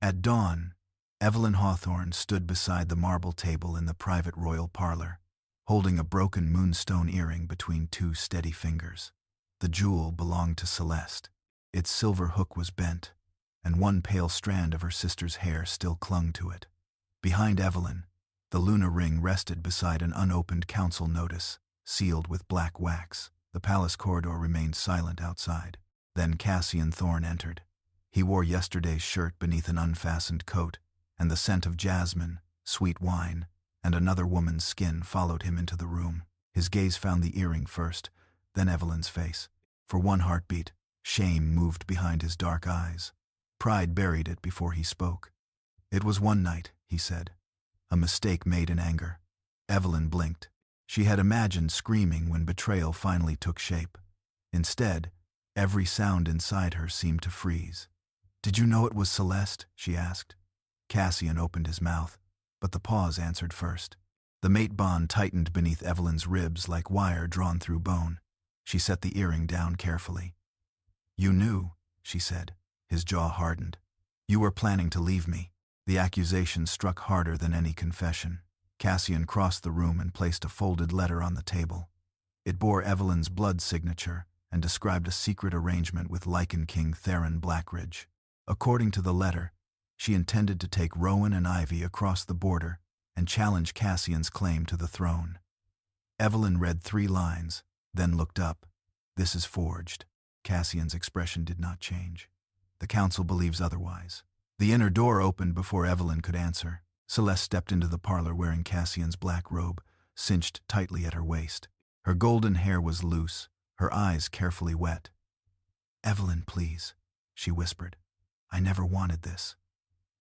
At dawn, Evelyn Hawthorne stood beside the marble table in the private royal parlor, holding a broken moonstone earring between two steady fingers. The jewel belonged to Celeste. Its silver hook was bent, and one pale strand of her sister's hair still clung to it. Behind Evelyn, the Luna ring rested beside an unopened council notice, sealed with black wax. The palace corridor remained silent outside. Then Cassian Thorne entered. He wore yesterday's shirt beneath an unfastened coat, and the scent of jasmine, sweet wine, and another woman's skin followed him into the room. His gaze found the earring first, then Evelyn's face. For one heartbeat, shame moved behind his dark eyes. Pride buried it before he spoke. "It was one night," he said. "A mistake made in anger." Evelyn blinked. She had imagined screaming when betrayal finally took shape. Instead, every sound inside her seemed to freeze. "Did you know it was Celeste?" she asked. Cassian opened his mouth, but the pause answered first. The mate bond tightened beneath Evelyn's ribs like wire drawn through bone. She set the earring down carefully. "You knew," she said. His jaw hardened. "You were planning to leave me." The accusation struck harder than any confession. Cassian crossed the room and placed a folded letter on the table. It bore Evelyn's blood signature and described a secret arrangement with Lycan King Theron Blackridge. According to the letter, she intended to take Rowan and Ivy across the border and challenge Cassian's claim to the throne. Evelyn read 3 lines, then looked up. "This is forged." Cassian's expression did not change. "The council believes otherwise." The inner door opened before Evelyn could answer. Celeste stepped into the parlor wearing Cassian's black robe, cinched tightly at her waist. Her golden hair was loose, her eyes carefully wet. "Evelyn, please," she whispered. "I never wanted this."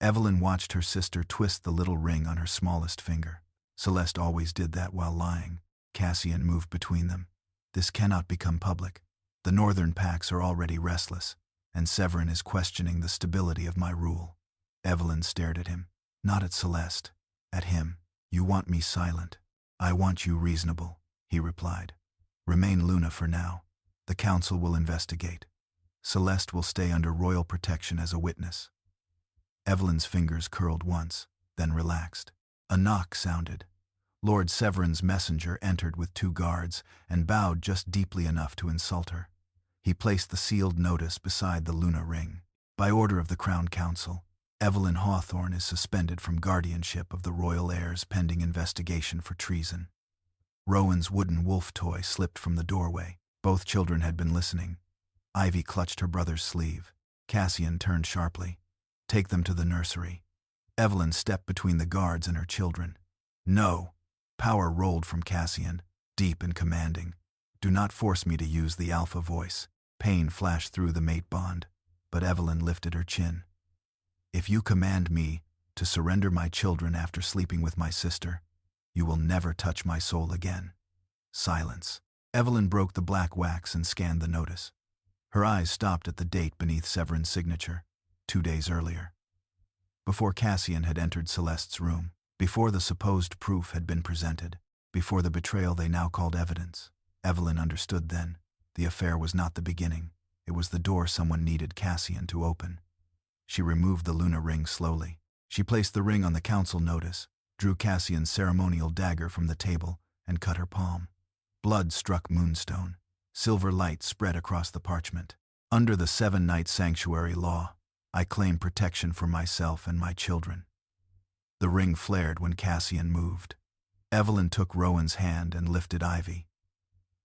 Evelyn watched her sister twist the little ring on her smallest finger. Celeste always did that while lying. Cassian moved between them. "This cannot become public. The northern packs are already restless, and Severin is questioning the stability of my rule." Evelyn stared at him. Not at Celeste, at him. "You want me silent. I want you reasonable," he replied. "Remain Luna for now. The council will investigate. Celeste will stay under royal protection as a witness." Evelyn's fingers curled once, then relaxed. A knock sounded. Lord Severin's messenger entered with 2 guards and bowed just deeply enough to insult her. He placed the sealed notice beside the Luna ring. "By order of the Crown Council, Evelyn Hawthorne is suspended from guardianship of the royal heirs pending investigation for treason." Rowan's wooden wolf toy slipped from the doorway. Both children had been listening. Ivy clutched her brother's sleeve. Cassian turned sharply. "Take them to the nursery." Evelyn stepped between the guards and her children. "No." Power rolled from Cassian, deep and commanding. "Do not force me to use the alpha voice." Pain flashed through the mate bond, but Evelyn lifted her chin. "If you command me to surrender my children after sleeping with my sister, you will never touch my soul again." Silence. Evelyn broke the black wax and scanned the notice. Her eyes stopped at the date beneath Severin's signature, 2 days earlier. Before Cassian had entered Celeste's room, before the supposed proof had been presented, before the betrayal they now called evidence, Evelyn understood then. The affair was not the beginning. It was the door someone needed Cassian to open. She removed the Luna ring slowly. She placed the ring on the council notice, drew Cassian's ceremonial dagger from the table, and cut her palm. Blood struck moonstone. Silver light spread across the parchment. "Under the 7-night sanctuary law, I claim protection for myself and my children." The ring flared when Cassian moved. Evelyn took Rowan's hand and lifted Ivy.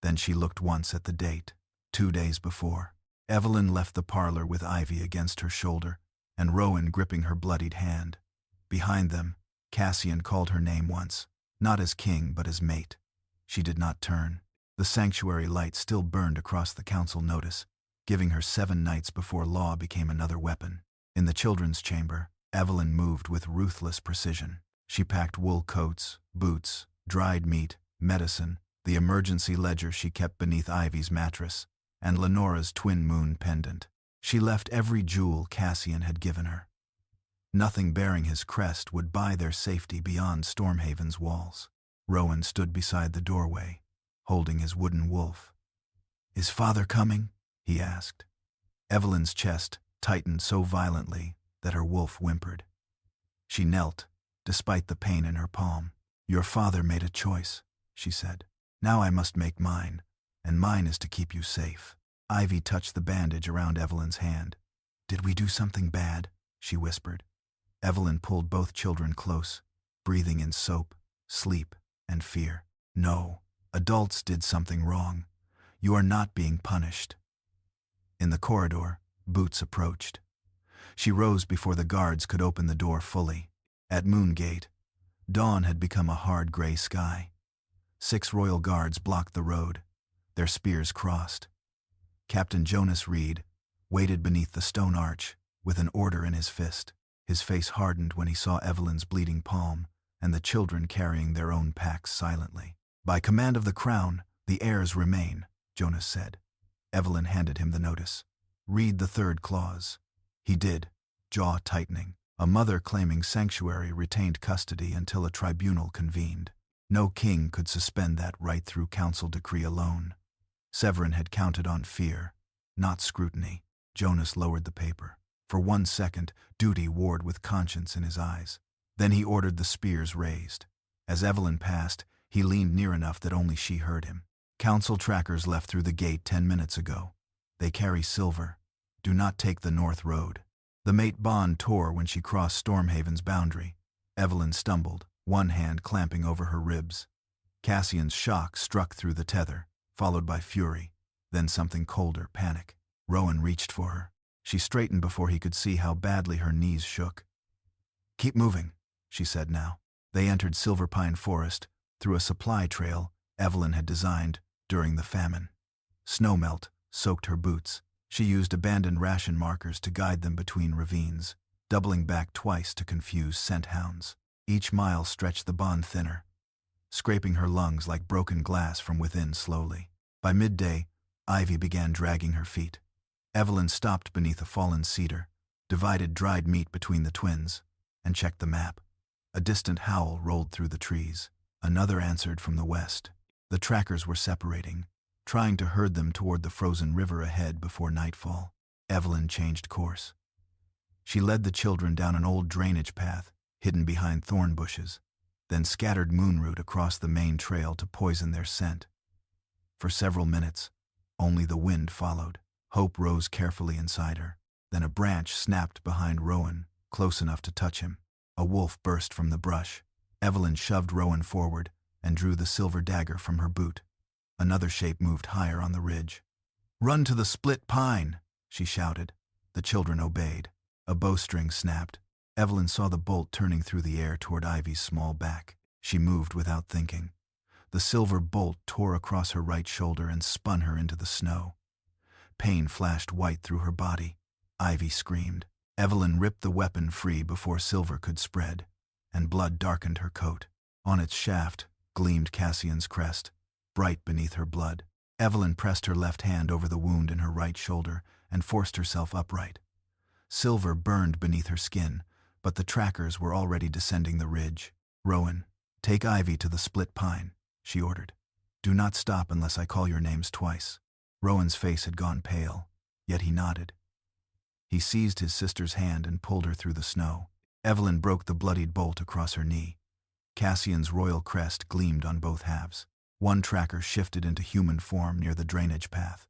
Then she looked once at the date, 2 days before. Evelyn left the parlor with Ivy against her shoulder, and Rowan gripping her bloodied hand. Behind them, Cassian called her name once, not as king but as mate. She did not turn. The sanctuary light still burned across the council notice, giving her 7 nights before law became another weapon. In the children's chamber, Evelyn moved with ruthless precision. She packed wool coats, boots, dried meat, medicine, the emergency ledger she kept beneath Ivy's mattress, and Lenora's twin moon pendant. She left every jewel Cassian had given her. Nothing bearing his crest would buy their safety beyond Stormhaven's walls. Rowan stood beside the doorway, holding his wooden wolf. "Is father coming?" he asked. Evelyn's chest tightened so violently that her wolf whimpered. She knelt, despite the pain in her palm. "Your father made a choice," she said. "Now I must make mine, and mine is to keep you safe." Ivy touched the bandage around Evelyn's hand. "Did we do something bad?" she whispered. Evelyn pulled both children close, breathing in soap, sleep, and fear. "No, adults did something wrong. You are not being punished." In the corridor, Boots approached. She rose before the guards could open the door fully. At Moongate, dawn had become a hard gray sky. 6 royal guards blocked the road, their spears crossed. Captain Jonas Reed waited beneath the stone arch with an order in his fist. His face hardened when he saw Evelyn's bleeding palm and the children carrying their own packs silently. "By command of the crown, the heirs remain," Jonas said. Evelyn handed him the notice. "Read the 3rd clause." He did, jaw tightening. A mother claiming sanctuary retained custody until a tribunal convened. No king could suspend that right through council decree alone. Severin had counted on fear, not scrutiny. Jonas lowered the paper. For 1 second, duty warred with conscience in his eyes. Then he ordered the spears raised. As Evelyn passed, he leaned near enough that only she heard him. "Council trackers left through the gate 10 minutes ago. They carry silver. Do not take the north road." The mate bond tore when she crossed Stormhaven's boundary. Evelyn stumbled, one hand clamping over her ribs. Cassian's shock struck through the tether, followed by fury, then something colder, panic. Rowan reached for her. She straightened before he could see how badly her knees shook. "Keep moving," she said now. They entered Silver Pine Forest, through a supply trail Evelyn had designed during the famine. Snowmelt soaked her boots. She used abandoned ration markers to guide them between ravines, doubling back twice to confuse scent hounds. Each mile stretched the bond thinner, scraping her lungs like broken glass from within slowly. By midday, Ivy began dragging her feet. Evelyn stopped beneath a fallen cedar, divided dried meat between the twins, and checked the map. A distant howl rolled through the trees. Another answered from the west. The trackers were separating, trying to herd them toward the frozen river ahead before nightfall. Evelyn changed course. She led the children down an old drainage path, hidden behind thorn bushes, then scattered moonroot across the main trail to poison their scent. For several minutes, only the wind followed. Hope rose carefully inside her. Then a branch snapped behind Rowan, close enough to touch him. A wolf burst from the brush. Evelyn shoved Rowan forward and drew the silver dagger from her boot. Another shape moved higher on the ridge. "Run to the split pine," she shouted. The children obeyed. A bowstring snapped. Evelyn saw the bolt turning through the air toward Ivy's small back. She moved without thinking. The silver bolt tore across her right shoulder and spun her into the snow. Pain flashed white through her body. Ivy screamed. Evelyn ripped the weapon free before silver could spread, and blood darkened her coat. On its shaft gleamed Cassian's crest, bright beneath her blood. Evelyn pressed her left hand over the wound in her right shoulder and forced herself upright. Silver burned beneath her skin, but the trackers were already descending the ridge. "Rowan, take Ivy to the split pine," she ordered. "Do not stop unless I call your names twice." Rowan's face had gone pale, yet he nodded. He seized his sister's hand and pulled her through the snow. Evelyn broke the bloodied bolt across her knee. Cassian's royal crest gleamed on both halves. One tracker shifted into human form near the drainage path.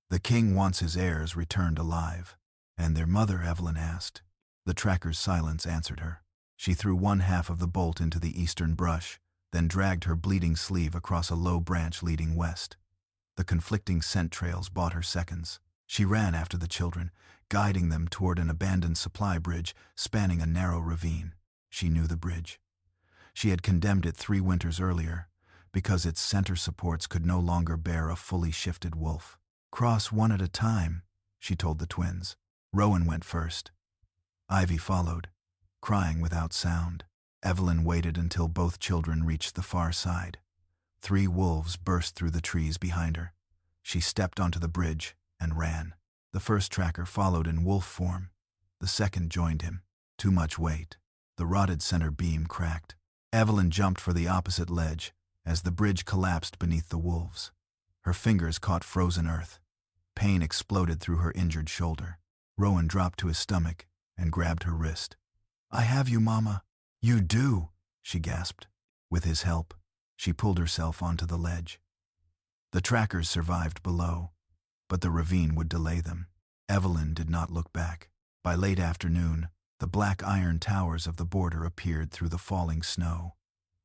"The king wants his heirs returned alive." "And their mother?" Evelyn asked. The tracker's silence answered her. She threw one half of the bolt into the eastern brush, then dragged her bleeding sleeve across a low branch leading west. The conflicting scent trails bought her seconds. She ran after the children, guiding them toward an abandoned supply bridge spanning a narrow ravine. She knew the bridge. She had condemned it 3 winters earlier, because its center supports could no longer bear a fully shifted wolf. "Cross one at a time," she told the twins. Rowan went first. Ivy followed, crying without sound. Evelyn waited until both children reached the far side. 3 wolves burst through the trees behind her. She stepped onto the bridge and ran. The first tracker followed in wolf form. The second joined him. Too much weight. The rotted center beam cracked. Evelyn jumped for the opposite ledge as the bridge collapsed beneath the wolves. Her fingers caught frozen earth. Pain exploded through her injured shoulder. Rowan dropped to his stomach and grabbed her wrist. "I have you, Mama." "You do," she gasped. With his help, she pulled herself onto the ledge. The trackers survived below, but the ravine would delay them. Evelyn did not look back. By late afternoon, the black iron towers of the border appeared through the falling snow.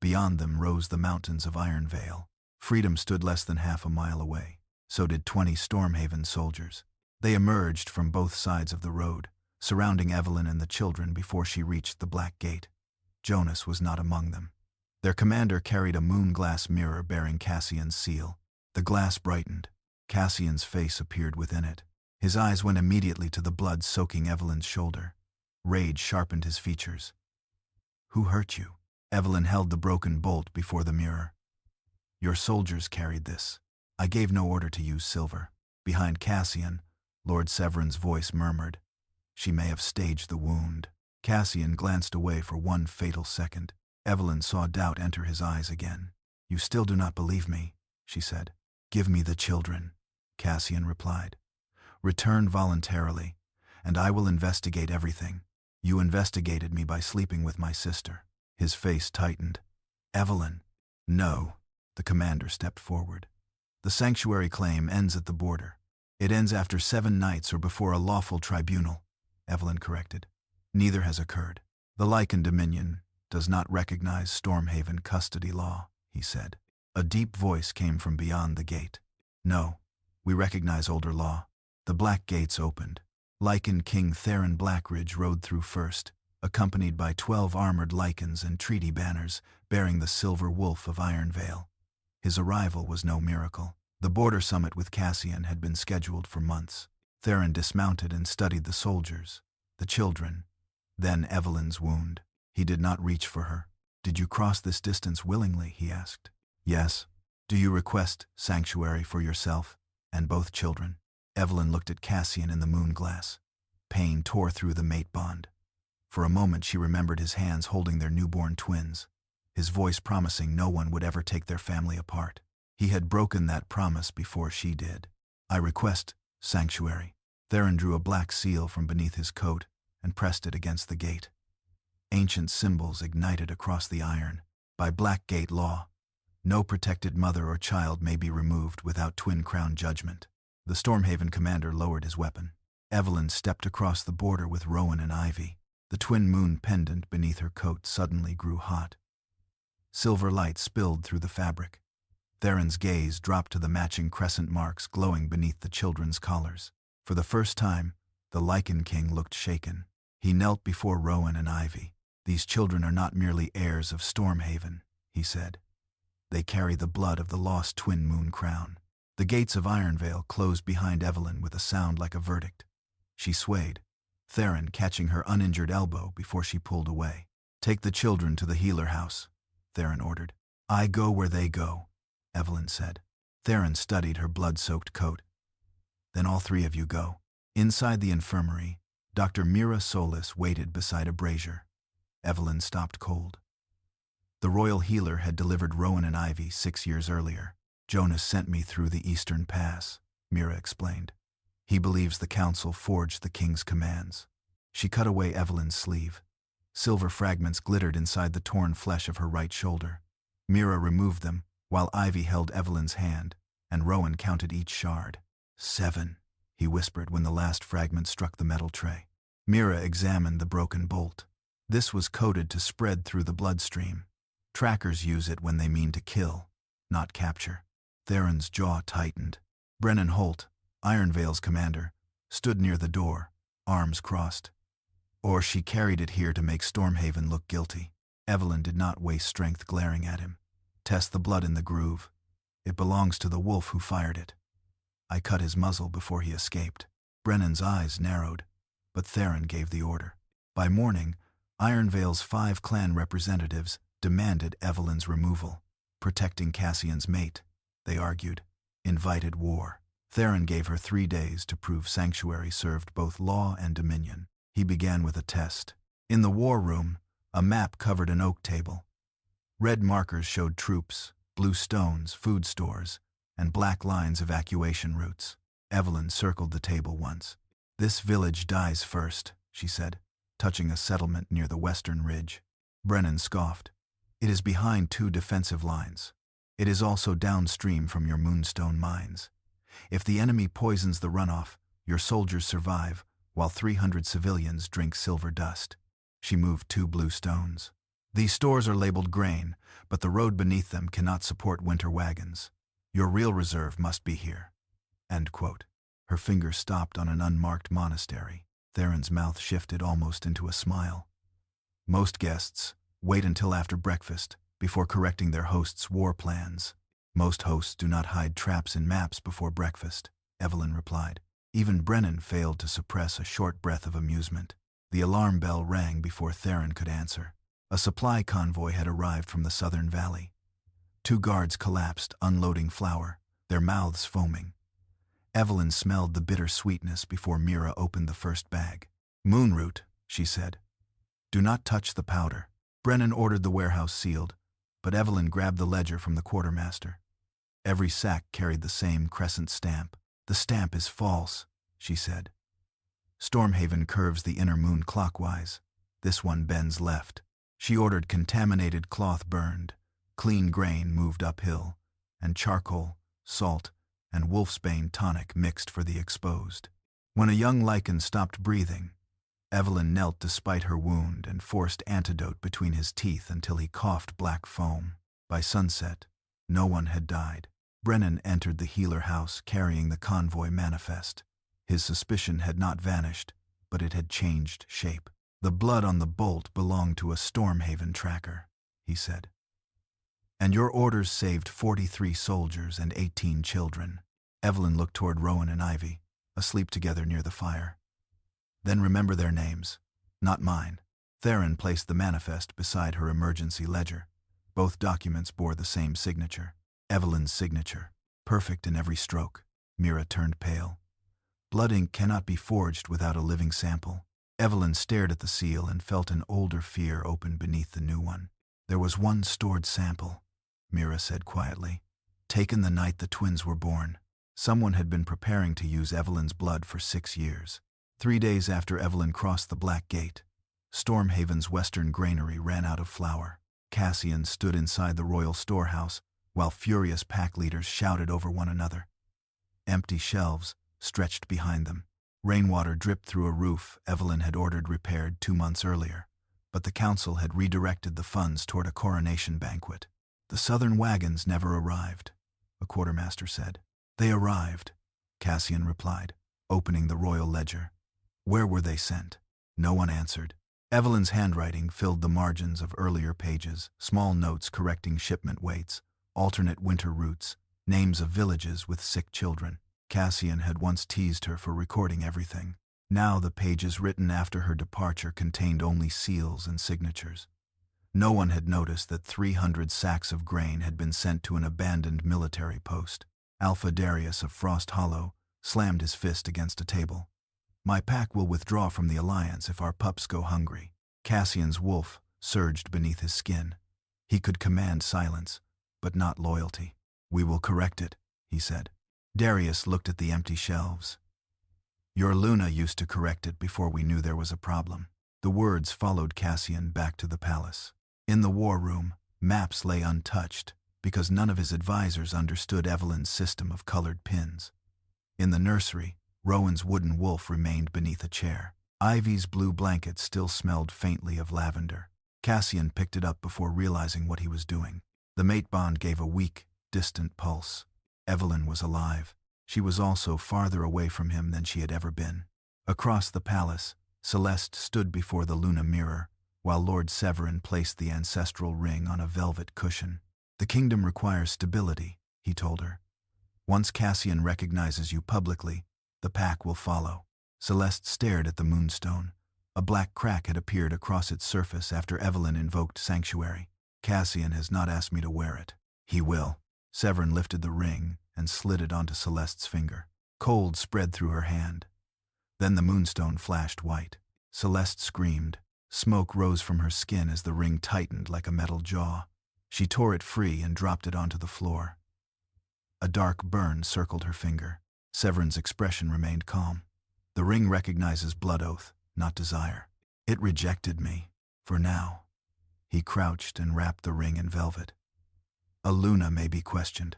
Beyond them rose the mountains of Ironveil. Freedom stood less than half a mile away. So did 20 Stormhaven soldiers. They emerged from both sides of the road, surrounding Evelyn and the children before she reached the Black Gate. Jonas was not among them. Their commander carried a moon-glass mirror bearing Cassian's seal. The glass brightened. Cassian's face appeared within it. His eyes went immediately to the blood soaking Evelyn's shoulder. Rage sharpened his features. "Who hurt you?" Evelyn held the broken bolt before the mirror. "Your soldiers carried this. I gave no order to use silver." Behind Cassian, Lord Severin's voice murmured, "She may have staged the wound." Cassian glanced away for one fatal second. Evelyn saw doubt enter his eyes again. "You still do not believe me," she said. "Give me the children," Cassian replied. "Return voluntarily, and I will investigate everything. You investigated me by sleeping with my sister." His face tightened. "Evelyn." "No." The commander stepped forward. "The sanctuary claim ends at the border. It ends after 7 nights or before a lawful tribunal," Evelyn corrected. "Neither has occurred. The Lycan Dominion does not recognize Stormhaven custody law," he said. A deep voice came from beyond the gate. "No, we recognize older law." The black gates opened. Lycan King Theron Blackridge rode through first, accompanied by 12 armored Lycans and treaty banners bearing the silver wolf of Ironveil. His arrival was no miracle. The border summit with Cassian had been scheduled for months. Theron dismounted and studied the soldiers, the children, then Evelyn's wound. He did not reach for her. "Did you cross this distance willingly?" he asked. "Yes." "Do you request sanctuary for yourself and both children?" Evelyn looked at Cassian in the moon glass. Pain tore through the mate bond. For a moment she remembered his hands holding their newborn twins, his voice promising no one would ever take their family apart. He had broken that promise before she did. "I request sanctuary." Theron drew a black seal from beneath his coat and pressed it against the gate. Ancient symbols ignited across the iron. By Black Gate law, no protected mother or child may be removed without Twin Crown judgment. The Stormhaven commander lowered his weapon. Evelyn stepped across the border with Rowan and Ivy. The twin moon pendant beneath her coat suddenly grew hot. Silver light spilled through the fabric. Theron's gaze dropped to the matching crescent marks glowing beneath the children's collars. For the first time, the Lycan King looked shaken. He knelt before Rowan and Ivy. "These children are not merely heirs of Stormhaven," he said. "They carry the blood of the lost twin moon crown." The gates of Ironveil closed behind Evelyn with a sound like a verdict. She swayed, Theron catching her uninjured elbow before she pulled away. "Take the children to the healer house," Theron ordered. "I go where they go," Evelyn said. Theron studied her blood-soaked coat. "Then all 3 of you go." Inside the infirmary, Dr. Mira Solis waited beside a brazier. Evelyn stopped cold. The royal healer had delivered Rowan and Ivy 6 years earlier. "Jonas sent me through the Eastern Pass," Mira explained. "He believes the council forged the king's commands." She cut away Evelyn's sleeve. Silver fragments glittered inside the torn flesh of her right shoulder. Mira removed them, while Ivy held Evelyn's hand, and Rowan counted each shard. 7, he whispered when the last fragment struck the metal tray. Mira examined the broken bolt. This was coded to spread through the bloodstream. Trackers use it when they mean to kill, not capture. Theron's jaw tightened. Brennan Holt, Ironveil's commander, stood near the door, arms crossed. Or she carried it here to make Stormhaven look guilty. Evelyn did not waste strength glaring at him. "Test the blood in the groove. It belongs to the wolf who fired it. I cut his muzzle before he escaped." Brennan's eyes narrowed, but Theron gave the order. By morning, Ironveil's 5 clan representatives demanded Evelyn's removal. Protecting Cassian's mate, they argued, invited war. Theron gave her 3 days to prove sanctuary served both law and dominion. He began with a test. In the war room, a map covered an oak table. Red markers showed troops, blue stones, food stores, and black lines evacuation routes. Evelyn circled the table once. "This village dies first," she said. touching a settlement near the western ridge. Brennan scoffed. It is behind 2 defensive lines. It is also downstream from your moonstone mines. If the enemy poisons the runoff, your soldiers survive, while 300 civilians drink silver dust. She moved 2 blue stones. These stores are labeled grain, but the road beneath them cannot support winter wagons. Your real reserve must be here. End quote. Her finger stopped on an unmarked monastery. Theron's mouth shifted almost into a smile. Most guests wait until after breakfast before correcting their hosts' war plans. Most hosts do not hide traps in maps before breakfast, Evelyn replied. Even Brennan failed to suppress a short breath of amusement. The alarm bell rang before Theron could answer. A supply convoy had arrived from the southern valley. 2 guards collapsed, unloading flour, their mouths foaming. Evelyn smelled the bitter sweetness before Mira opened the first bag. "Moonroot," she said. "Do not touch the powder." Brennan ordered the warehouse sealed, but Evelyn grabbed the ledger from the quartermaster. Every sack carried the same crescent stamp. "The stamp is false," she said. "Stormhaven curves the inner moon clockwise. This one bends left." She ordered contaminated cloth burned, clean grain moved uphill, and charcoal, salt, and wolfsbane tonic mixed for the exposed. When a young Lycan stopped breathing, Evelyn knelt despite her wound and forced antidote between his teeth until he coughed black foam. By sunset, no one had died. Brennan entered the healer house carrying the convoy manifest. His suspicion had not vanished, but it had changed shape. "The blood on the bolt belonged to a Stormhaven tracker," he said. "And your orders saved 43 soldiers and 18 children." Evelyn looked toward Rowan and Ivy, asleep together near the fire. "Then remember their names, not mine." Theron placed the manifest beside her emergency ledger. Both documents bore the same signature. Evelyn's signature, perfect in every stroke. Mira turned pale. Blood ink cannot be forged without a living sample. Evelyn stared at the seal and felt an older fear open beneath the new one. "There was one stored sample," Mira said quietly, "taken the night the twins were born." Someone had been preparing to use Evelyn's blood for 6 years. 3 days after Evelyn crossed the Black Gate, Stormhaven's western granary ran out of flour. Cassian stood inside the royal storehouse, while furious pack leaders shouted over one another. Empty shelves stretched behind them. Rainwater dripped through a roof Evelyn had ordered repaired 2 months earlier, but the council had redirected the funds toward a coronation banquet. "The southern wagons never arrived," a quartermaster said. "They arrived," Cassian replied, opening the royal ledger. "Where were they sent?" No one answered. Evelyn's handwriting filled the margins of earlier pages, small notes correcting shipment weights, alternate winter routes, names of villages with sick children. Cassian had once teased her for recording everything. Now the pages written after her departure contained only seals and signatures. No one had noticed that 300 sacks of grain had been sent to an abandoned military post. Alpha Darius of Frost Hollow slammed his fist against a table. "My pack will withdraw from the alliance if our pups go hungry." Cassian's wolf surged beneath his skin. He could command silence, but not loyalty. "We will correct it," he said. Darius looked at the empty shelves. "Your Luna used to correct it before we knew there was a problem." The words followed Cassian back to the palace. In the war room, maps lay untouched because none of his advisors understood Evelyn's system of colored pins. In the nursery, Rowan's wooden wolf remained beneath a chair. Ivy's blue blanket still smelled faintly of lavender. Cassian picked it up before realizing what he was doing. The mate bond gave a weak, distant pulse. Evelyn was alive. She was also farther away from him than she had ever been. Across the palace, Celeste stood before the Luna mirror, while Lord Severin placed the ancestral ring on a velvet cushion. "The kingdom requires stability," he told her. "Once Cassian recognizes you publicly, the pack will follow." Celeste stared at the moonstone. A black crack had appeared across its surface after Evelyn invoked sanctuary. "Cassian has not asked me to wear it." "He will." Severin lifted the ring and slid it onto Celeste's finger. Cold spread through her hand. Then the moonstone flashed white. Celeste screamed. Smoke rose from her skin as the ring tightened like a metal jaw. She tore it free and dropped it onto the floor. A dark burn circled her finger. Severin's expression remained calm. "The ring recognizes blood oath, not desire." It rejected me, for now. He crouched and wrapped the ring in velvet. A Luna may be questioned.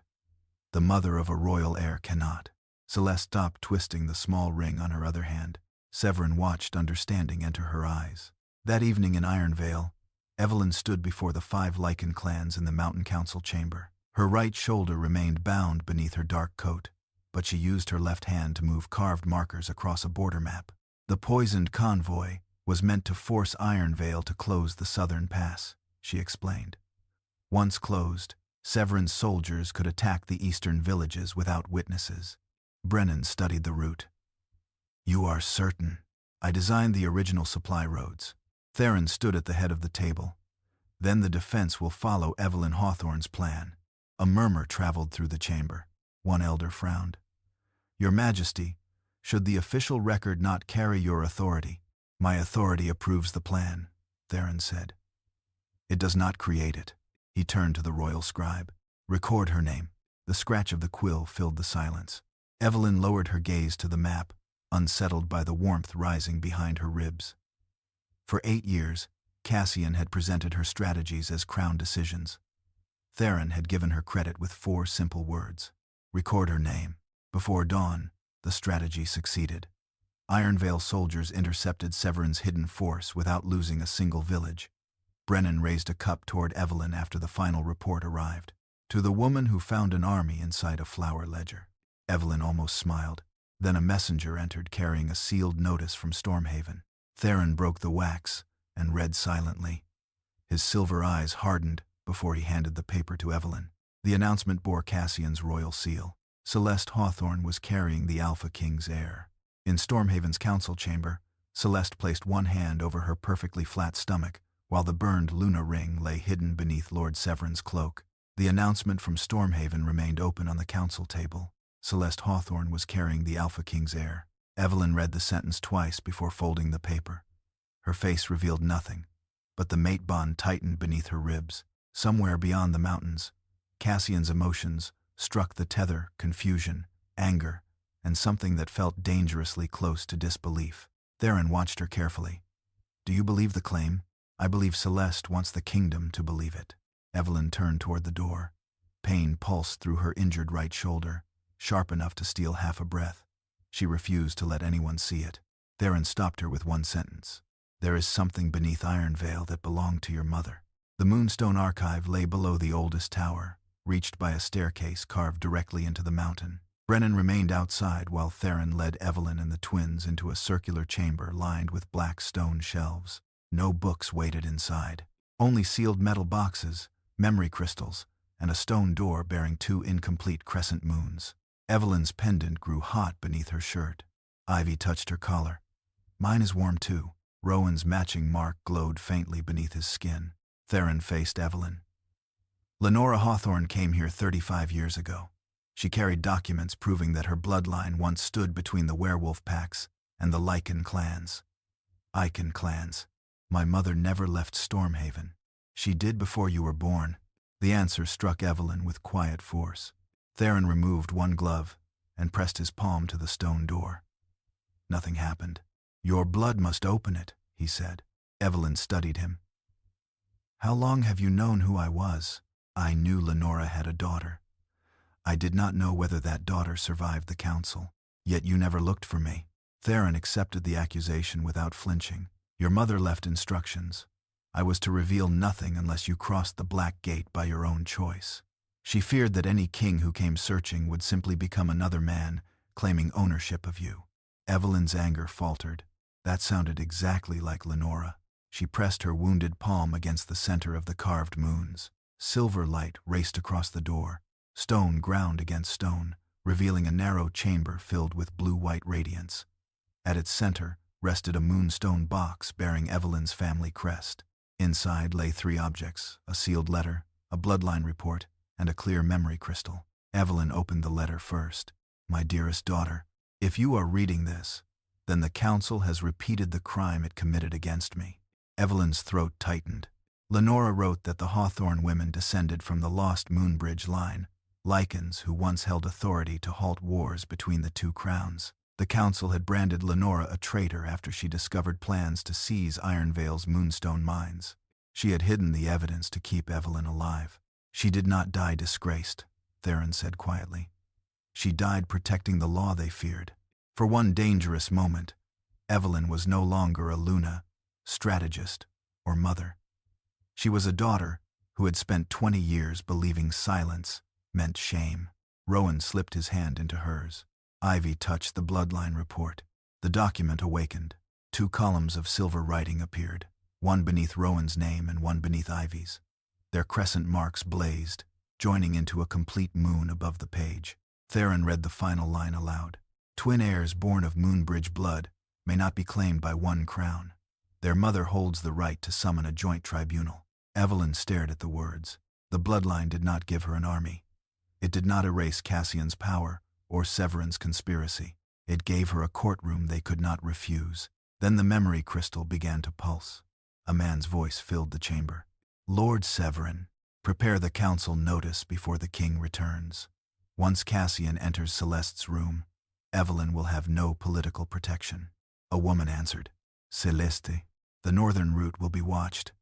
The mother of a royal heir cannot. Celeste stopped twisting the small ring on her other hand. Severin watched understanding enter her eyes. That evening in Ironveil, Evelyn stood before the 5 Lycan clans in the Mountain Council chamber. Her right shoulder remained bound beneath her dark coat, but she used her left hand to move carved markers across a border map. The poisoned convoy was meant to force Ironveil to close the southern pass, she explained. Once closed, Severin's soldiers could attack the eastern villages without witnesses. Brennan studied the route. You are certain. I designed the original supply roads. Theron stood at the head of the table. Then the defense will follow Evelyn Hawthorne's plan. A murmur traveled through the chamber. One elder frowned. Your Majesty, should the official record not carry your authority? My authority approves the plan, Theron said. It does not create it. He turned to the royal scribe. Record her name. The scratch of the quill filled the silence. Evelyn lowered her gaze to the map, unsettled by the warmth rising behind her ribs. For 8 years, Cassian had presented her strategies as crown decisions. Theron had given her credit with 4 simple words. Record her name. Before dawn, the strategy succeeded. Ironveil soldiers intercepted Severin's hidden force without losing a single village. Brennan raised a cup toward Evelyn after the final report arrived. To the woman who found an army inside a flower ledger. Evelyn almost smiled. Then a messenger entered carrying a sealed notice from Stormhaven. Theron broke the wax and read silently. His silver eyes hardened before he handed the paper to Evelyn. The announcement bore Cassian's royal seal. Celeste Hawthorne was carrying the Alpha King's heir. In Stormhaven's council chamber, Celeste placed one hand over her perfectly flat stomach, while the burned Luna ring lay hidden beneath Lord Severin's cloak. The announcement from Stormhaven remained open on the council table. Celeste Hawthorne was carrying the Alpha King's heir. Evelyn read the sentence twice before folding the paper. Her face revealed nothing, but the mate bond tightened beneath her ribs. Somewhere beyond the mountains, Cassian's emotions struck the tether: confusion, anger, and something that felt dangerously close to disbelief. Theron watched her carefully. Do you believe the claim? I believe Celeste wants the kingdom to believe it. Evelyn turned toward the door. Pain pulsed through her injured right shoulder, sharp enough to steal half a breath. She refused to let anyone see it. Theron stopped her with one sentence. There is something beneath Ironveil that belonged to your mother. The Moonstone Archive lay below the oldest tower, reached by a staircase carved directly into the mountain. Brennan remained outside while Theron led Evelyn and the twins into a circular chamber lined with black stone shelves. No books waited inside. Only sealed metal boxes, memory crystals, and a stone door bearing 2 incomplete crescent moons. Evelyn's pendant grew hot beneath her shirt. Ivy touched her collar. Mine is warm too. Rowan's matching mark glowed faintly beneath his skin. Theron faced Evelyn. Lenora Hawthorne came here 35 years ago. She carried documents proving that her bloodline once stood between the werewolf packs and the Lycan clans. Lycan clans. My mother never left Stormhaven. She did before you were born. The answer struck Evelyn with quiet force. Theron removed one glove and pressed his palm to the stone door. Nothing happened. Your blood must open it, he said. Evelyn studied him. How long have you known who I was? I knew Lenora had a daughter. I did not know whether that daughter survived the council. Yet you never looked for me. Theron accepted the accusation without flinching. Your mother left instructions. I was to reveal nothing unless you crossed the Black Gate by your own choice. She feared that any king who came searching would simply become another man, claiming ownership of you. Evelyn's anger faltered. That sounded exactly like Lenora. She pressed her wounded palm against the center of the carved moons. Silver light raced across the door. Stone ground against stone, revealing a narrow chamber filled with blue-white radiance. At its center rested a moonstone box bearing Evelyn's family crest. Inside lay 3 objects: a sealed letter, a bloodline report, and a clear memory crystal. Evelyn opened the letter first. My dearest daughter, if you are reading this, then the council has repeated the crime it committed against me. Evelyn's throat tightened. Lenora wrote that the Hawthorne women descended from the lost Moonbridge line, Lycans who once held authority to halt wars between the 2 crowns. The council had branded Lenora a traitor after she discovered plans to seize Ironveil's moonstone mines. She had hidden the evidence to keep Evelyn alive. She did not die disgraced, Theron said quietly. She died protecting the law they feared. For one dangerous moment, Evelyn was no longer a Luna, strategist, or mother. She was a daughter who had spent 20 years believing silence meant shame. Rowan slipped his hand into hers. Ivy touched the bloodline report. The document awakened. 2 columns of silver writing appeared, one beneath Rowan's name and one beneath Ivy's. Their crescent marks blazed, joining into a complete moon above the page. Theron read the final line aloud. Twin heirs born of Moonbridge blood may not be claimed by one crown. Their mother holds the right to summon a joint tribunal. Evelyn stared at the words. The bloodline did not give her an army. It did not erase Cassian's power or Severin's conspiracy. It gave her a courtroom they could not refuse. Then the memory crystal began to pulse. A man's voice filled the chamber. Lord Severin, prepare the council notice before the king returns. Once Cassian enters Celeste's room, Evelyn will have no political protection. A woman answered. Celeste, the northern route will be watched.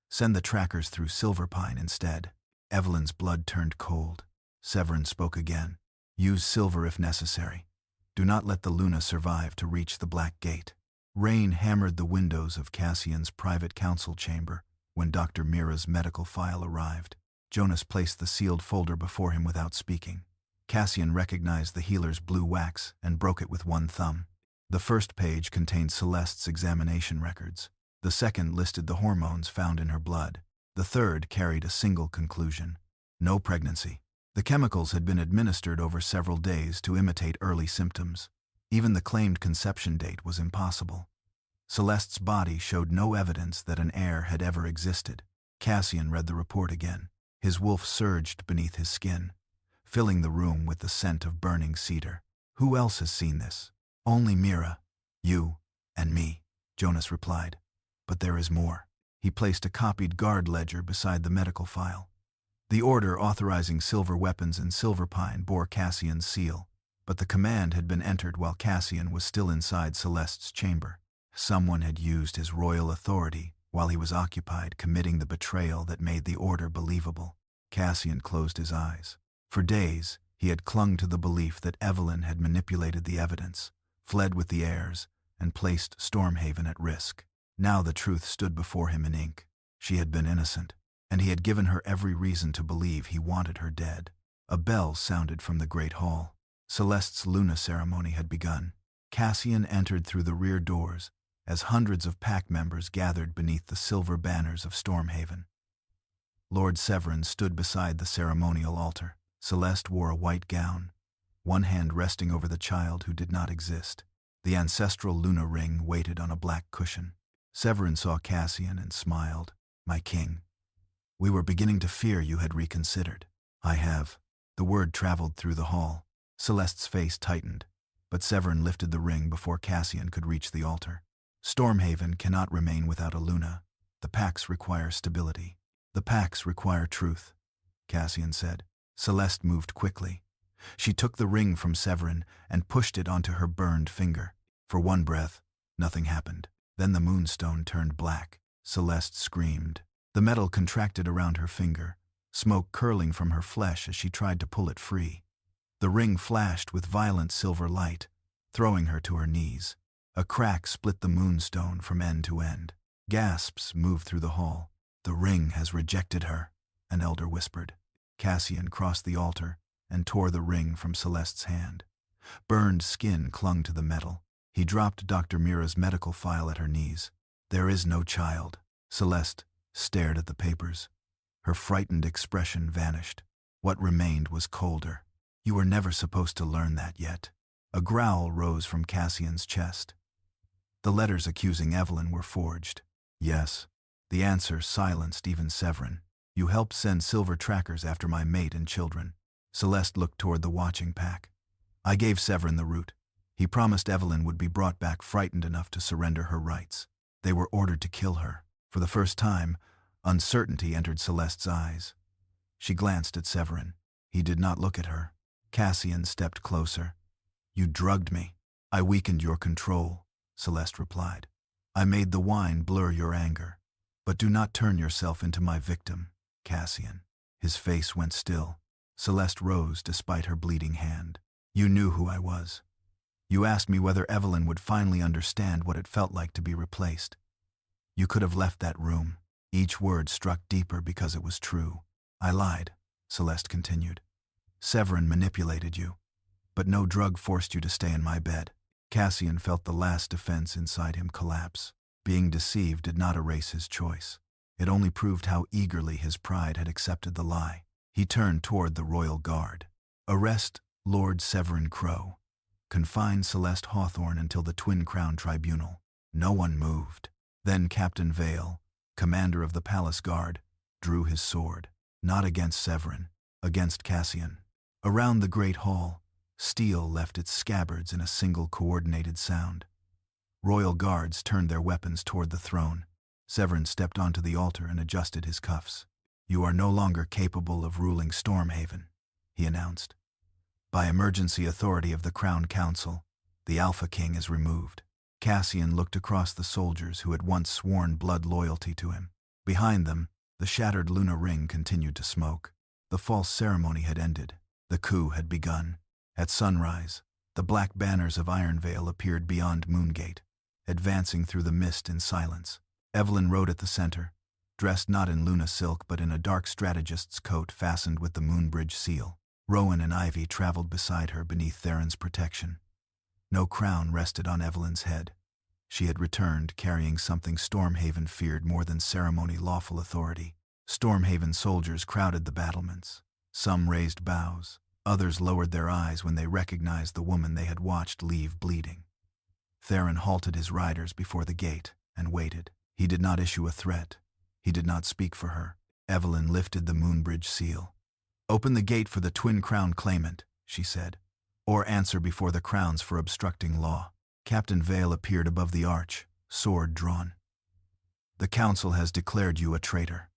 Send the trackers through Silverpine instead. Evelyn's blood turned cold. Severin spoke again. Use silver if necessary. Do not let the Luna survive to reach the Black Gate. Rain hammered the windows of Cassian's private council chamber when Dr. Mira's medical file arrived. Jonas placed the sealed folder before him without speaking. Cassian recognized the healer's blue wax and broke it with one thumb. The first page contained Celeste's examination records. The second listed the hormones found in her blood. The third carried a single conclusion: no pregnancy. The chemicals had been administered over several days to imitate early symptoms. Even the claimed conception date was impossible. Celeste's body showed no evidence that an heir had ever existed. Cassian read the report again. His wolf surged beneath his skin, filling the room with the scent of burning cedar. Who else has seen this? Only Mira, you, and me, Jonas replied. But there is more. He placed a copied guard ledger beside the medical file. The order authorizing silver weapons in Silverpine bore Cassian's seal, but the command had been entered while Cassian was still inside Celeste's chamber. Someone had used his royal authority while he was occupied committing the betrayal that made the order believable. Cassian closed his eyes. For days, he had clung to the belief that Evelyn had manipulated the evidence, fled with the heirs, and placed Stormhaven at risk. Now the truth stood before him in ink. She had been innocent, and he had given her every reason to believe he wanted her dead. A bell sounded from the great hall. Celeste's Luna ceremony had begun. Cassian entered through the rear doors as hundreds of pack members gathered beneath the silver banners of Stormhaven. Lord Severin stood beside the ceremonial altar. Celeste wore a white gown, one hand resting over the child who did not exist. The ancestral Luna ring waited on a black cushion. Severin saw Cassian and smiled. My king, we were beginning to fear you had reconsidered. I have. The word traveled through the hall. Celeste's face tightened, but Severin lifted the ring before Cassian could reach the altar. Stormhaven cannot remain without a Luna. The pacts require stability. The pacts require truth, Cassian said. Celeste moved quickly. She took the ring from Severin and pushed it onto her burned finger. For one breath, nothing happened. Then the moonstone turned black. Celeste screamed. The metal contracted around her finger, smoke curling from her flesh as she tried to pull it free. The ring flashed with violent silver light, throwing her to her knees. A crack split the moonstone from end to end. Gasps moved through the hall. The ring has rejected her, an elder whispered. Cassian crossed the altar and tore the ring from Celeste's hand. Burned skin clung to the metal. He dropped Dr. Mira's medical file at her knees. There is no child. Celeste stared at the papers. Her frightened expression vanished. What remained was colder. You were never supposed to learn that yet. A growl rose from Cassian's chest. The letters accusing Evelyn were forged. Yes. The answer silenced even Severin. You helped send silver trackers after my mate and children. Celeste looked toward the watching pack. I gave Severin the route. He promised Evelyn would be brought back frightened enough to surrender her rights. They were ordered to kill her. For the first time, uncertainty entered Celeste's eyes. She glanced at Severin. He did not look at her. Cassian stepped closer. You drugged me. I weakened your control, Celeste replied. I made the wine blur your anger. But do not turn yourself into my victim, Cassian. His face went still. Celeste rose despite her bleeding hand. You knew who I was. You asked me whether Evelyn would finally understand what it felt like to be replaced. You could have left that room. Each word struck deeper because it was true. I lied, Celeste continued. Severin manipulated you, but no drug forced you to stay in my bed. Cassian felt the last defense inside him collapse. Being deceived did not erase his choice. It only proved how eagerly his pride had accepted the lie. He turned toward the royal guard. Arrest Lord Severin Crow. Confine Celeste Hawthorne until the Twin Crown Tribunal. No one moved. Then Captain Vale, commander of the palace guard, drew his sword, not against Severin, against Cassian. Around the great hall, steel left its scabbards in a single coordinated sound. Royal guards turned their weapons toward the throne. Severin stepped onto the altar and adjusted his cuffs. You are no longer capable of ruling Stormhaven, he announced. By emergency authority of the Crown Council, the Alpha King is removed. Cassian looked across the soldiers who had once sworn blood loyalty to him. Behind them, the shattered Luna ring continued to smoke. The false ceremony had ended. The coup had begun. At sunrise, the black banners of Ironveil appeared beyond Moongate, advancing through the mist in silence. Evelyn rode at the center, dressed not in Luna silk but in a dark strategist's coat fastened with the Moonbridge seal. Rowan and Ivy traveled beside her beneath Theron's protection. No crown rested on Evelyn's head. She had returned carrying something Stormhaven feared more than ceremony lawful authority. Stormhaven soldiers crowded the battlements. Some raised bows, others lowered their eyes when they recognized the woman they had watched leave bleeding. Theron halted his riders before the gate and waited. He did not issue a threat. He did not speak for her. Evelyn lifted the Moonbridge seal. Open the gate for the Twin Crown claimant, she said, or answer before the crowns for obstructing law. Captain Vale appeared above the arch, sword drawn. The council has declared you a traitor.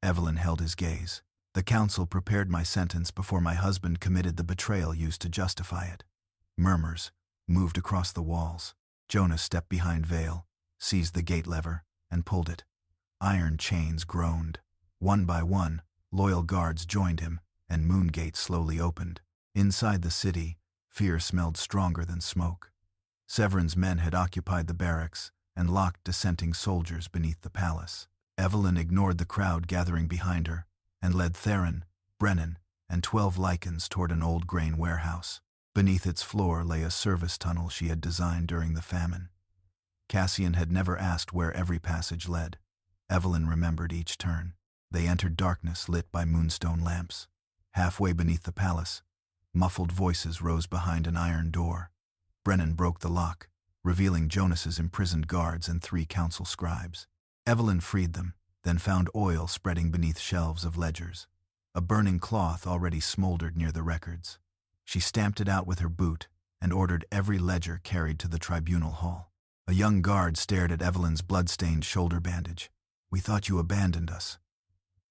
Evelyn held his gaze. The council prepared my sentence before my husband committed the betrayal used to justify it. Murmurs moved across the walls. Jonas stepped behind Vale, seized the gate lever, and pulled it. Iron chains groaned. One by one, loyal guards joined him, and Moongate slowly opened. Inside the city, fear smelled stronger than smoke. Severin's men had occupied the barracks and locked dissenting soldiers beneath the palace. Evelyn ignored the crowd gathering behind her and led Theron, Brennan, and 12 Lycans toward an old grain warehouse. Beneath its floor lay a service tunnel she had designed during the famine. Cassian had never asked where every passage led. Evelyn remembered each turn. They entered darkness lit by moonstone lamps. Halfway beneath the palace, muffled voices rose behind an iron door. Brennan broke the lock, revealing Jonas's imprisoned guards and 3 council scribes. Evelyn freed them, then found oil spreading beneath shelves of ledgers. A burning cloth already smoldered near the records. She stamped it out with her boot and ordered every ledger carried to the tribunal hall. A young guard stared at Evelyn's blood-stained shoulder bandage. We thought you abandoned us.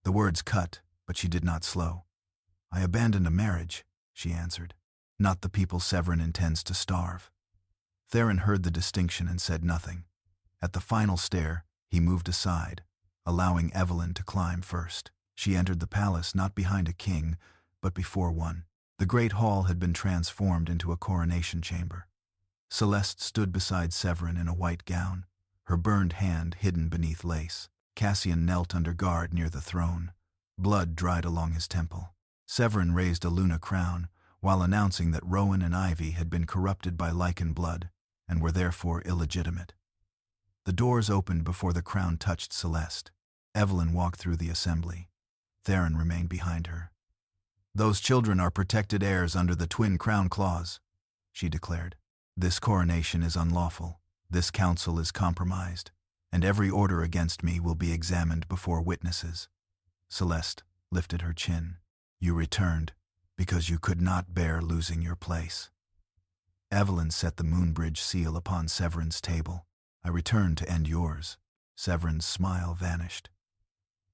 The words cut, but she did not slow. I abandoned a marriage, she answered. Not the people Severin intends to starve. Theron heard the distinction and said nothing. At the final stair, he moved aside, allowing Evelyn to climb first. She entered the palace not behind a king, but before one. The great hall had been transformed into a coronation chamber. Celeste stood beside Severin in a white gown, her burned hand hidden beneath lace. Cassian knelt under guard near the throne. Blood dried along his temple. Severin raised a Luna crown, while announcing that Rowan and Ivy had been corrupted by Lycan blood and were therefore illegitimate. The doors opened before the crown touched Celeste. Evelyn walked through the assembly. Theron remained behind her. Those children are protected heirs under the Twin Crown Clause, she declared. This coronation is unlawful. This council is compromised, and every order against me will be examined before witnesses. Celeste lifted her chin. You returned because you could not bear losing your place. Evelyn set the Moonbridge seal upon Severin's table. I returned to end yours. Severin's smile vanished.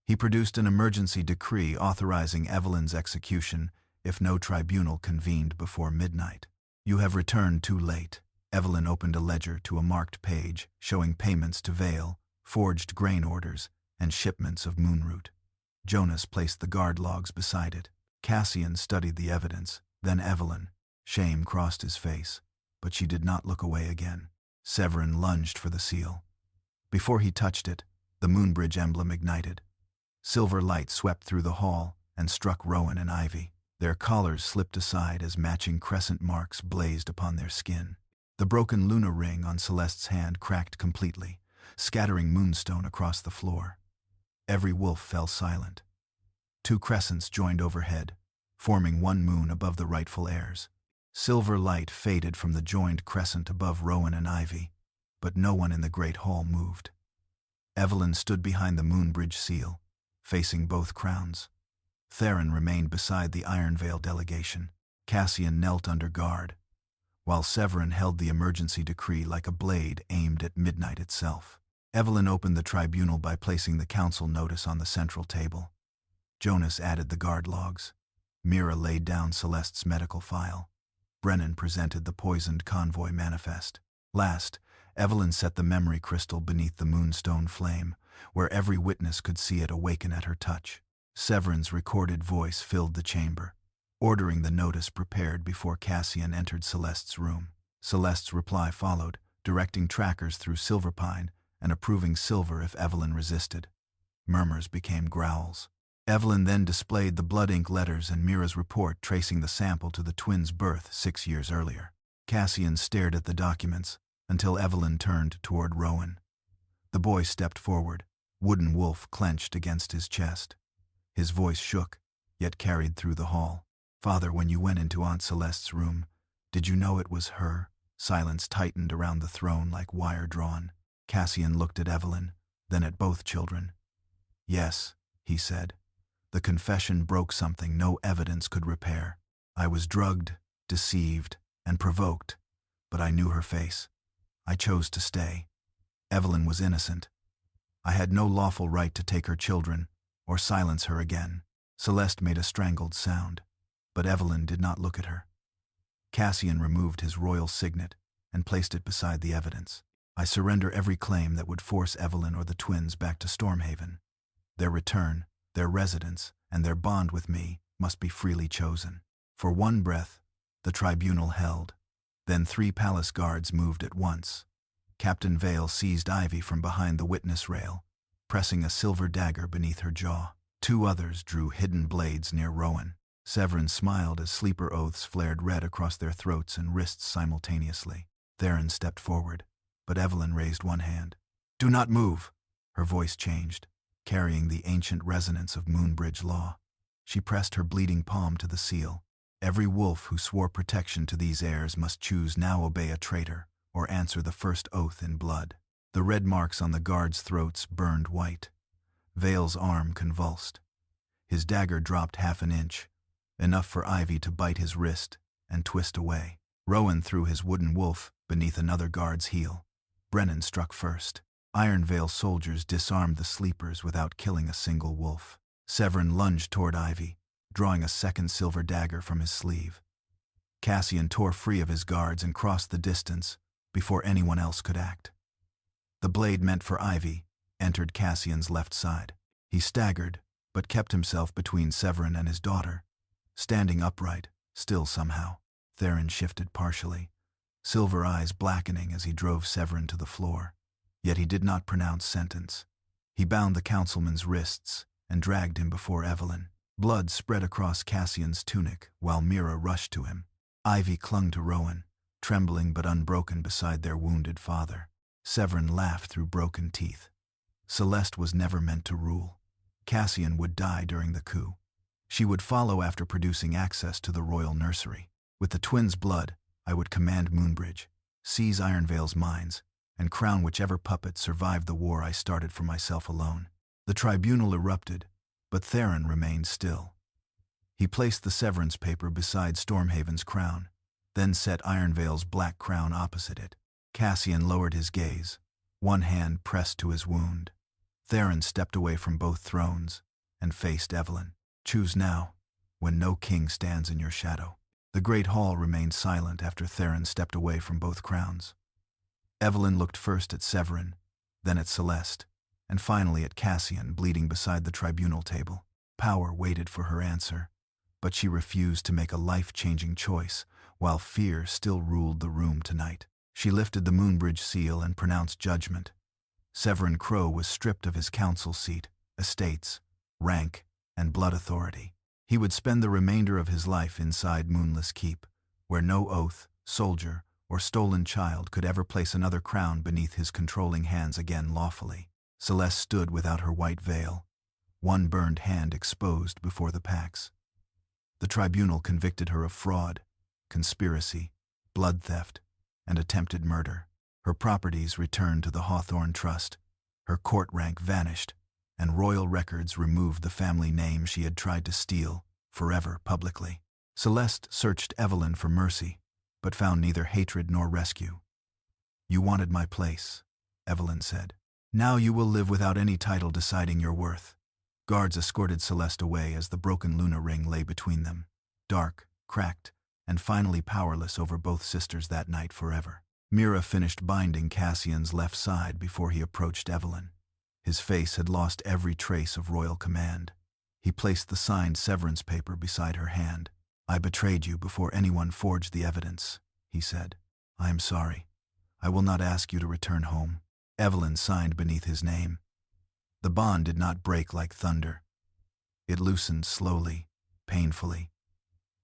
He produced an emergency decree authorizing Evelyn's execution if no tribunal convened before midnight. You have returned too late. Evelyn opened a ledger to a marked page showing payments to Vale, forged grain orders, and shipments of moonroot. Jonas placed the guard logs beside it. Cassian studied the evidence, then Evelyn. Shame crossed his face, but she did not look away again. Severin lunged for the seal. Before he touched it, the Moonbridge emblem ignited. Silver light swept through the hall and struck Rowan and Ivy. Their collars slipped aside as matching crescent marks blazed upon their skin. The broken lunar ring on Celeste's hand cracked completely, scattering moonstone across the floor. Every wolf fell silent. 2 crescents joined overhead, forming 1 moon above the rightful heirs. Silver light faded from the joined crescent above Rowan and Ivy, but no one in the great hall moved. Evelyn stood behind the Moonbridge seal, facing both crowns. Theron remained beside the Ironveil delegation. Cassian knelt under guard, while Severin held the emergency decree like a blade aimed at midnight itself. Evelyn opened the tribunal by placing the council notice on the central table. Jonas added the guard logs. Mira laid down Celeste's medical file. Brennan presented the poisoned convoy manifest. Last, Evelyn set the memory crystal beneath the moonstone flame, where every witness could see it awaken at her touch. Severin's recorded voice filled the chamber, ordering the notice prepared before Cassian entered Celeste's room. Celeste's reply followed, directing trackers through Silverpine and approving silver if Evelyn resisted. Murmurs became growls. Evelyn then displayed the blood ink letters and Mira's report tracing the sample to the twins' birth 6 years earlier. Cassian stared at the documents until Evelyn turned toward Rowan. The boy stepped forward, wooden wolf clenched against his chest. His voice shook, yet carried through the hall. "Father, when you went into Aunt Celeste's room, did you know it was her?" Silence tightened around the throne like wire drawn. Cassian looked at Evelyn, then at both children. "Yes," he said. "The confession broke something no evidence could repair. I was drugged, deceived, and provoked, but I knew her face. I chose to stay. Evelyn was innocent. I had no lawful right to take her children or silence her again." Celeste made a strangled sound, but Evelyn did not look at her. Cassian removed his royal signet and placed it beside the evidence. "I surrender every claim that would force Evelyn or the twins back to Stormhaven. Their return, their residence, and their bond with me must be freely chosen." For 1 breath, the tribunal held. Then 3 palace guards moved at once. Captain Vale seized Ivy from behind the witness rail, pressing a silver dagger beneath her jaw. 2 others drew hidden blades near Rowan. Severin smiled as sleeper oaths flared red across their throats and wrists simultaneously. Theron stepped forward, but Evelyn raised 1 hand. "Do not move!" Her voice changed, carrying the ancient resonance of Moonbridge law. She pressed her bleeding palm to the seal. "Every wolf who swore protection to these heirs must choose now obey a traitor or answer the first oath in blood." The red marks on the guards' throats burned white. Vale's arm convulsed. His dagger dropped 1/2 inch, enough for Ivy to bite his wrist and twist away. Rowan threw his wooden wolf beneath another guard's heel. Brennan struck first. Ironveil soldiers disarmed the sleepers without killing a single wolf. Severin lunged toward Ivy, drawing a second silver dagger from his sleeve. Cassian tore free of his guards and crossed the distance before anyone else could act. The blade meant for Ivy entered Cassian's left side. He staggered, but kept himself between Severin and his daughter. Standing upright, still somehow, Theron shifted partially, silver eyes blackening as he drove Severin to the floor. Yet he did not pronounce sentence. He bound the councilman's wrists and dragged him before Evelyn. Blood spread across Cassian's tunic while Mira rushed to him. Ivy clung to Rowan, trembling but unbroken beside their wounded father. Severin laughed through broken teeth. Celeste was never meant to rule. Cassian would die during the coup. She would follow after producing access to the royal nursery. With the twins' blood, I would command Moonbridge, seize Ironveil's mines, and crown whichever puppet survived the war I started for myself alone. The tribunal erupted, but Theron remained still. He placed the severance paper beside Stormhaven's crown, then set Ironveil's black crown opposite it. Cassian lowered his gaze, 1 hand pressed to his wound. Theron stepped away from both thrones and faced Evelyn. "Choose now, when no king stands in your shadow." The great hall remained silent after Theron stepped away from both crowns. Evelyn looked first at Severin, then at Celeste, and finally at Cassian bleeding beside the tribunal table. Power waited for her answer, but she refused to make a life-changing choice, while fear still ruled the room tonight. She lifted the Moonbridge seal and pronounced judgment. Severin Crow was stripped of his council seat, estates, rank, and blood authority. He would spend the remainder of his life inside Moonless Keep, where no oath, soldier, or stolen child could ever place another crown beneath his controlling hands again lawfully. Celeste stood without her white veil, one burned hand exposed before the Pax. The tribunal convicted her of fraud, conspiracy, blood theft, and attempted murder. Her properties returned to the Hawthorne Trust, her court rank vanished, and royal records removed the family name she had tried to steal forever publicly. Celeste searched Evelyn for mercy, but found neither hatred nor rescue. "You wanted my place," Evelyn said. "Now you will live without any title deciding your worth." Guards escorted Celeste away as the broken Luna ring lay between them, dark, cracked, and finally powerless over both sisters that night forever. Mira finished binding Cassian's left side before he approached Evelyn. His face had lost every trace of royal command. He placed the signed severance paper beside her hand. "I betrayed you before anyone forged the evidence," he said. "I am sorry. I will not ask you to return home." Evelyn signed beneath his name. The bond did not break like thunder. It loosened slowly, painfully,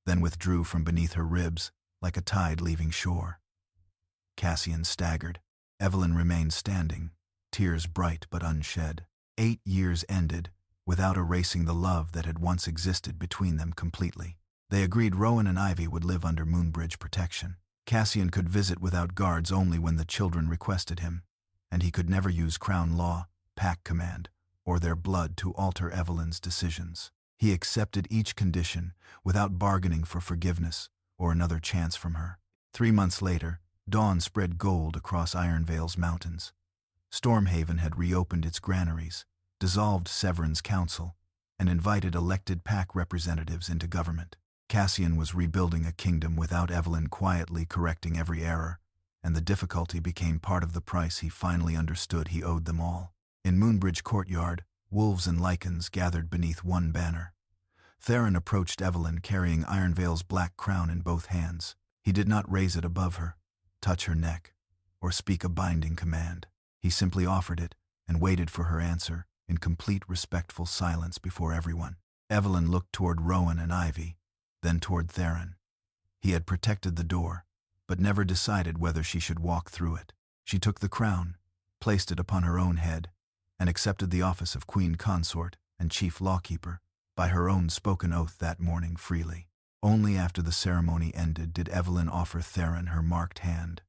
then withdrew from beneath her ribs like a tide leaving shore. Cassian staggered. Evelyn remained standing, tears bright but unshed. 8 years ended without erasing the love that had once existed between them completely. They agreed Rowan and Ivy would live under Moonbridge protection. Cassian could visit without guards only when the children requested him, and he could never use Crown law, Pack command, or their blood to alter Evelyn's decisions. He accepted each condition without bargaining for forgiveness or another chance from her. 3 months later, dawn spread gold across Ironveil's mountains. Stormhaven had reopened its granaries, dissolved Severin's council, and invited elected Pack representatives into government. Cassian was rebuilding a kingdom without Evelyn quietly correcting every error, and the difficulty became part of the price he finally understood he owed them all. In Moonbridge courtyard, wolves and Lycans gathered beneath one banner. Theron approached Evelyn carrying Ironveil's black crown in both hands. He did not raise it above her, touch her neck, or speak a binding command. He simply offered it and waited for her answer in complete respectful silence before everyone. Evelyn looked toward Rowan and Ivy, then toward Theron. He had protected the door, but never decided whether she should walk through it. She took the crown, placed it upon her own head, and accepted the office of Queen Consort and Chief Lawkeeper by her own spoken oath that morning freely. Only after the ceremony ended did Evelyn offer Theron her marked hand.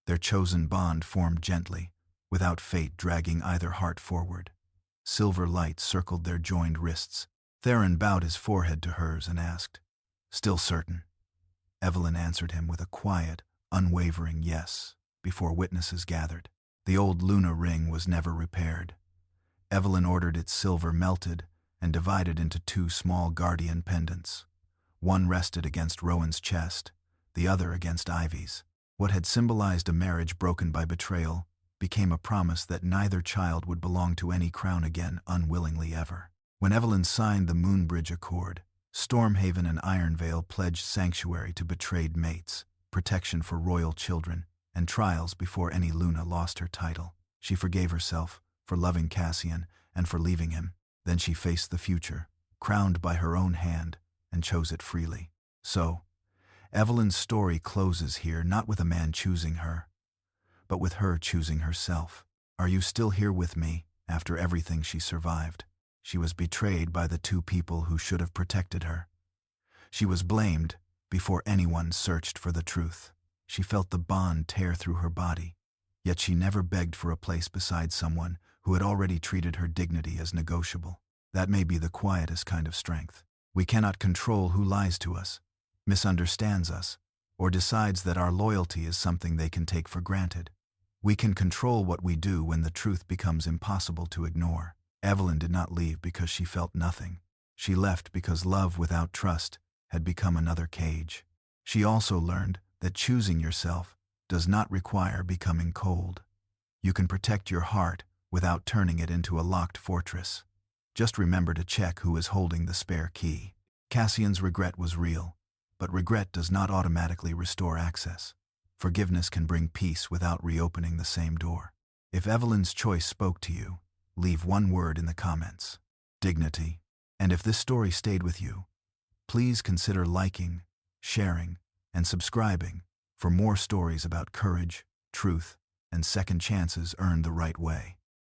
Their chosen bond formed gently, without fate dragging either heart forward. Silver light circled their joined wrists. Theron bowed his forehead to hers and asked, "Still certain?" Evelyn answered him with a quiet, unwavering yes, before witnesses gathered. The old Luna ring was never repaired. Evelyn ordered its silver melted and divided into 2 small guardian pendants. One rested against Rowan's chest, the other against Ivy's. What had symbolized a marriage broken by betrayal became a promise that neither child would belong to any crown again unwillingly ever. When Evelyn signed the Moonbridge Accord, Stormhaven and Ironveil pledged sanctuary to betrayed mates, protection for royal children, and trials before any Luna lost her title. She forgave herself for loving Cassian and for leaving him. Then she faced the future, crowned by her own hand, and chose it freely. So, Evelyn's story closes here not with a man choosing her, but with her choosing herself. Are you still here with me after everything she survived? She was betrayed by the 2 people who should have protected her. She was blamed before anyone searched for the truth. She felt the bond tear through her body, yet she never begged for a place beside someone who had already treated her dignity as negotiable. That may be the quietest kind of strength. We cannot control who lies to us, misunderstands us, or decides that our loyalty is something they can take for granted. We can control what we do when the truth becomes impossible to ignore. Evelyn did not leave because she felt nothing. She left because love without trust had become another cage. She also learned that choosing yourself does not require becoming cold. You can protect your heart without turning it into a locked fortress. Just remember to check who is holding the spare key. Cassian's regret was real, but regret does not automatically restore access. Forgiveness can bring peace without reopening the same door. If Evelyn's choice spoke to you, leave one word in the comments: dignity. And if this story stayed with you, please consider liking, sharing, and subscribing for more stories about courage, truth, and second chances earned the right way.